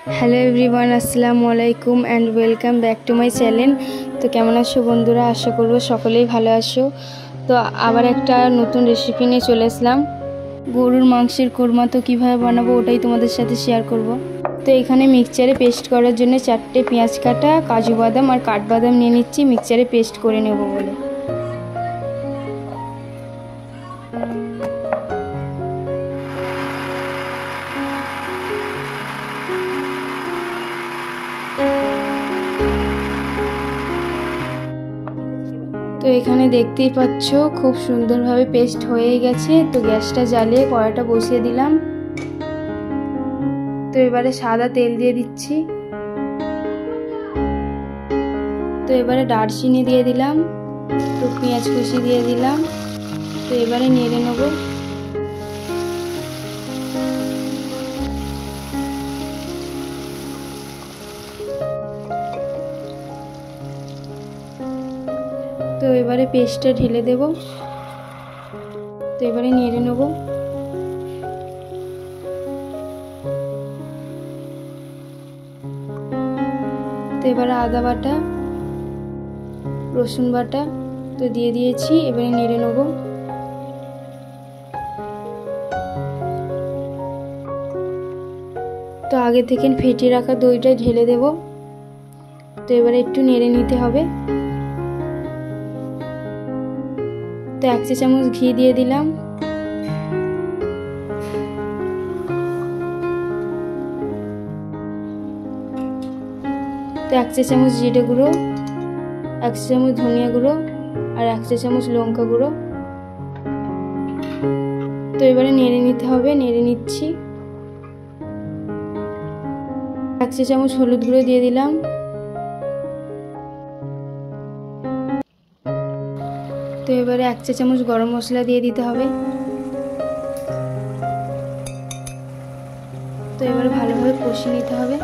Hello everyone, আসসালামু আলাইকুম and welcome back to my channel. তো কেমন আছো বন্ধুরা? আশা করবো সকলেই ভালো আছো। তো আবার একটা নতুন রেসিপি নিয়ে চলে আসলাম। গরুর মাংসের কোরমা তো কীভাবে বানাবো ওটাই তোমাদের সাথে শেয়ার করব। তো এখানে মিক্সচারে পেস্ট করার জন্য 4টে পেঁয়াজ কাটা, কাজু বাদাম আর কাঠবাদাম নিয়ে নিচ্ছি মিক্সচারে পেস্ট করে নেব বলে। তো এখানে দেখতেই পাচ্ছ খুব সুন্দরভাবে পেস্ট হয়ে গেছে। তো গ্যাসটা জ্বালিয়ে কড়াইটা বসিয়ে দিলাম। তো এবারে সাদা তেল দিয়ে দিচ্ছি। তো এবারে দারচিনি দিয়ে দিলাম, তো পেঁয়াজ কুচি দিয়ে দিলাম। তো এবারে নেড়ে নেব। তো এবারে পেস্টটা ঢেলে দেব। তো এবারে নেড়ে নেব। তো এবারে আদা বাটা, রসুন বাটা তো দিয়ে দিয়েছি। এবারে নেড়ে নেব। তো আগে থেকে ফেটিয়ে রাখা দইটা ঢেলে দেব। তো এবারে একটু নেড়ে নিতে হবে। তো 1 চা চামচ ঘি দিয়ে দিলাম। তো 1 চা চামচ জিরে গুঁড়ো, 1 চা চামচ ধনিয়া গুঁড়ো আর 1 চা চামচ লঙ্কা গুঁড়ো। তো এবারে নেড়ে নিতে হবে। নেড়ে নিচ্ছি। 1 চা চামচ হলুদ গুঁড়ো দিয়ে দিলাম। তো এবারে 1 চা চামচ গরম মশলা দিয়ে দিতে হবে। তো এবারে ভালোভাবে কষিয়ে নিতে হবে।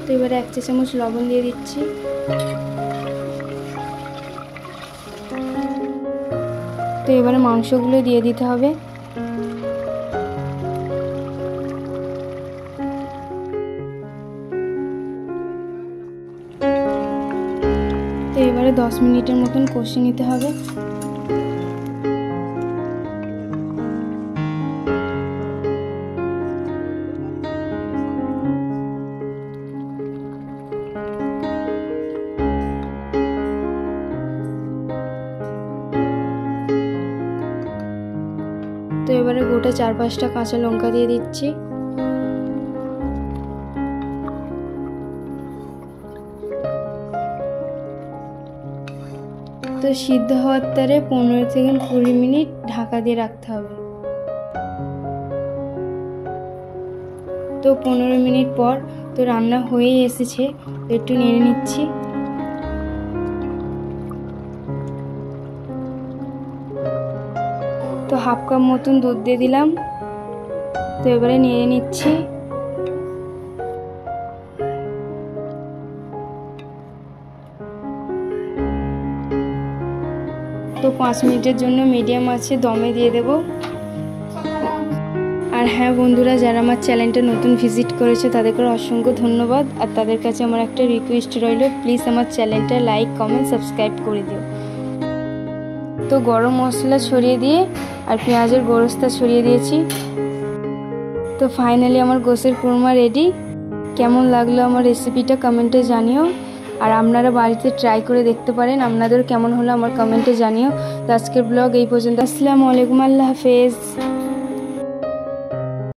তো এবারে 1 চা চামচ লবণ দিয়ে দিচ্ছি। তো এবারে মাংসগুলো দিয়ে দিতে হবে। তো এবারে 10 মিনিটের মতন কষিয়ে নিতে হবে। তো এবারে গোটা 4-5টা কাঁচা লঙ্কা দিয়ে দিচ্ছি। তো সিদ্ধ হওয়ার তারে 15 থেকে 20 মিনিট ঢাকা দিয়ে রাখতে হবে। তো 15 মিনিট পর তো রান্না হয়েই এসেছে। একটু নেড়ে নিচ্ছি। তো 1/2 কাপ মতন দুধ দিয়ে দিলাম। তো এবারে নেড়ে নিচ্ছি। তো 5 মিনিটের জন্য মিডিয়াম আঁচে দমে দিয়ে দেব। আর হ্যাঁ বন্ধুরা, যারা আমার চ্যানেলটা নতুন ভিজিট করেছে তাদেরকে অসংখ্য ধন্যবাদ। আর তাদের কাছে আমার একটা রিকোয়েস্ট রইল, প্লিজ আমার চ্যানেলটা লাইক, কমেন্ট, সাবস্ক্রাইব করে দিও। তো গরম মশলা ছড়িয়ে দিয়ে আর পেঁয়াজের গোরস্তা ছড়িয়ে দিয়েছি। তো ফাইনালি আমার গোশের কোরমা রেডি। কেমন লাগলো আমার রেসিপিটা কমেন্টে জানিও। আর আপনারা বাড়িতে ট্রাই করে দেখতে পারেন। আপনাদের কেমন হলো আমার কমেন্টে জানিও। তো আজকের ব্লগ এই পর্যন্ত। আসসালামু আলাইকুম, আল্লাহ হাফেজ।